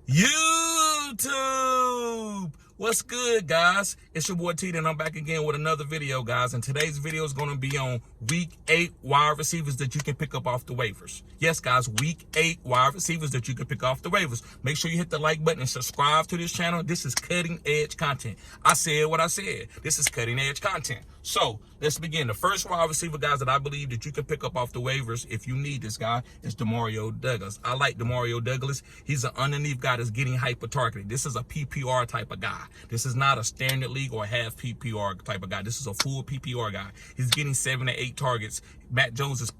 YouTube. What's good, guys? It's your boy T, and I'm back again with another video, guys. And today's video is going to be on Week 8 wide receivers that you can pick up off the waivers. Yes, guys, Week 8 wide receivers that you can pick off the waivers. Make sure you hit the like button and subscribe to this channel. This is cutting edge content. I said what I said. This is cutting edge content. So let's begin. The first wide receiver, guys, that I believe that you can pick up off the waivers if you need this guy is Demario Douglas. I like Demario Douglas. He's an underneath guy that's getting hyper targeted. This is a PPR type of guy. This is not a standard league or half PPR type of guy. This is a full PPR guy. He's getting 7 to 8 targets. Matt Jones is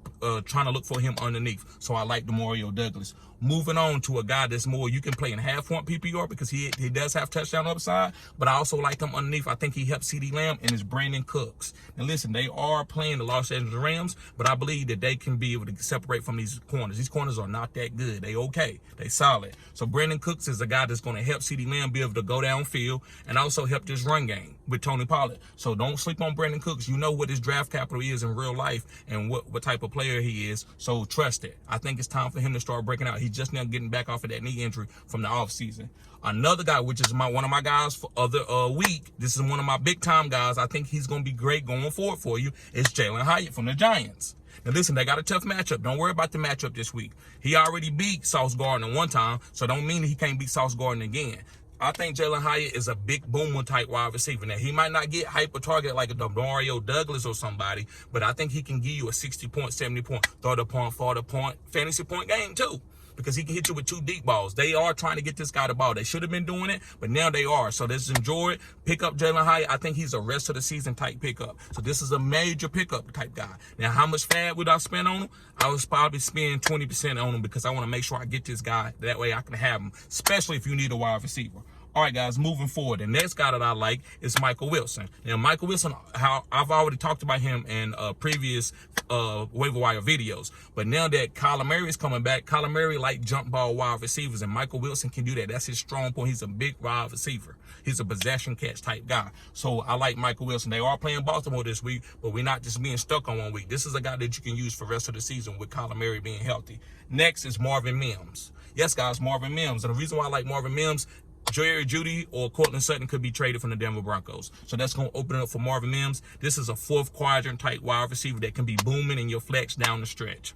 trying to look for him underneath. So I like Demario Douglas. Moving on to a guy that's more, you can play in half-point PPR because he does have touchdown upside, but I also like him underneath. I think he helps CeeDee Lamb and is Brandon Cooks. Now listen, they are playing the Los Angeles Rams, but I believe that they can be able to separate from these corners. These corners are not that good. They okay. They solid. So Brandon Cooks is a guy that's going to help CeeDee Lamb be able to go downfield and also help this run game with Tony Pollard. So don't sleep on Brandon Cooks. You know what his draft capital is in real life and what type of player he is. So trust it. I think it's time for him to start breaking out. He's just now getting back off of that knee injury from the offseason. Another guy, which is one of my guys for other week, this is one of my big time guys. I think he's going to be great going forward for you, is Jalen Hyatt from the Giants. Now listen, they got a tough matchup. Don't worry about the matchup this week. He already beat Sauce Gardner one time, so don't mean that he can't beat Sauce Gardner again. I think Jalen Hyatt is a big boomer type wide receiver. Now, he might not get hyper target like a Demario Douglas or somebody, but I think he can give you a 60-point, 70-point, 30-point, 40-point fantasy point game too, because he can hit you with 2 deep balls. They are trying to get this guy the ball. They should have been doing it, but now they are. So let's enjoy it. Pick up Jalen Hyatt. I think he's a rest of the season type pickup. So this is a major pickup type guy. Now, how much fab would I spend on him? I was probably spending 20% on him because I want to make sure I get this guy. That way I can have him, especially if you need a wide receiver. All right, guys, moving forward. The next guy that I like is Michael Wilson. Now, Michael Wilson, I've already talked about him in previous waiver wire videos. But now that Kyler Murray is coming back, Kyler Murray like jump ball wide receivers, and Michael Wilson can do that. That's his strong point. He's a big wide receiver. He's a possession catch type guy. So I like Michael Wilson. They are playing Baltimore this week, but we're not just being stuck on one week. This is a guy that you can use for the rest of the season with Kyler Murray being healthy. Next is Marvin Mims. Yes, guys, Marvin Mims. And the reason why I like Marvin Mims, Jerry Jeudy or Cortland Sutton could be traded from the Denver Broncos. So that's going to open it up for Marvin Mims. This is a 4th quadrant type wide receiver that can be booming in your flex down the stretch.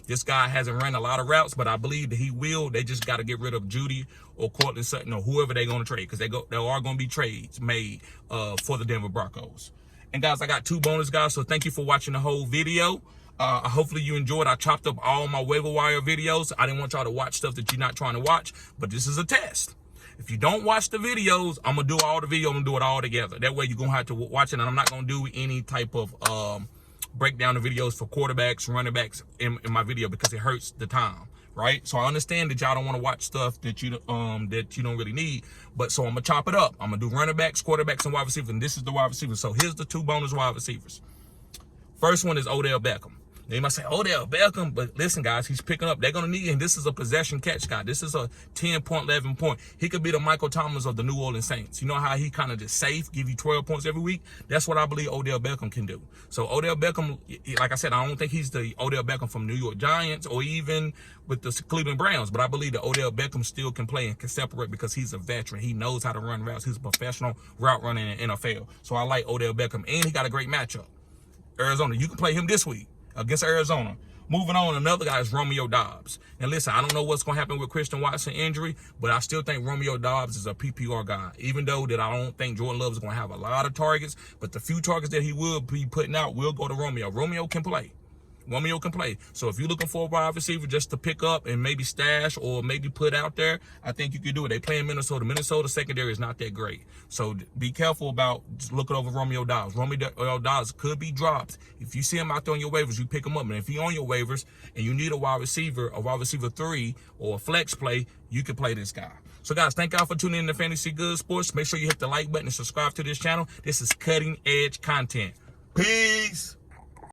This guy hasn't run a lot of routes, but I believe that he will. They just got to get rid of Jeudy or Cortland Sutton or whoever they're going to trade, because there are going to be trades made for the Denver Broncos. And guys, I got 2 bonus guys, so thank you for watching the whole video. Hopefully you enjoyed. I chopped up all my waiver wire videos. I didn't want y'all to watch stuff that you're not trying to watch, but this is a test. If you don't watch the videos, I'm going to do all the video. I'm going to do it all together. That way you're going to have to watch it, and I'm not going to do any type of breakdown of videos for quarterbacks, running backs in my video because it hurts the time, right? So I understand that y'all don't want to watch stuff that you don't really need, but so I'm going to chop it up. I'm going to do running backs, quarterbacks, and wide receivers, and this is the wide receivers. So here's the 2 bonus wide receivers. First one is Odell Beckham. They might say, Odell Beckham, but listen, guys, he's picking up. They're going to need him. This is a possession catch guy. This is a 10-point, 11-point. He could be the Michael Thomas of the New Orleans Saints. You know how he kind of just safe, give you 12 points every week? That's what I believe Odell Beckham can do. So Odell Beckham, like I said, I don't think he's the Odell Beckham from New York Giants or even with the Cleveland Browns, but I believe that Odell Beckham still can play and can separate because he's a veteran. He knows how to run routes. He's a professional route runner in the NFL. So I like Odell Beckham, and he got a great matchup. Arizona, you can play him this week against Arizona. Moving on, another guy is Romeo Doubs. And listen, I don't know what's going to happen with Christian Watson injury, but I still think Romeo Doubs is a PPR guy, even though that I don't think Jordan Love is going to have a lot of targets, but the few targets that he will be putting out will go to Romeo. Romeo can play. Romeo can play. So if you're looking for a wide receiver just to pick up and maybe stash or maybe put out there, I think you can do it. They play in Minnesota. Minnesota secondary is not that great. So be careful about just looking over Romeo Doubs. Romeo Doubs could be dropped. If you see him out there on your waivers, you pick him up. And if he's on your waivers and you need a wide receiver 3 or a flex play, you can play this guy. So guys, thank y'all for tuning in to Fantasy Good Sports. Make sure you hit the like button and subscribe to this channel. This is cutting edge content. Peace.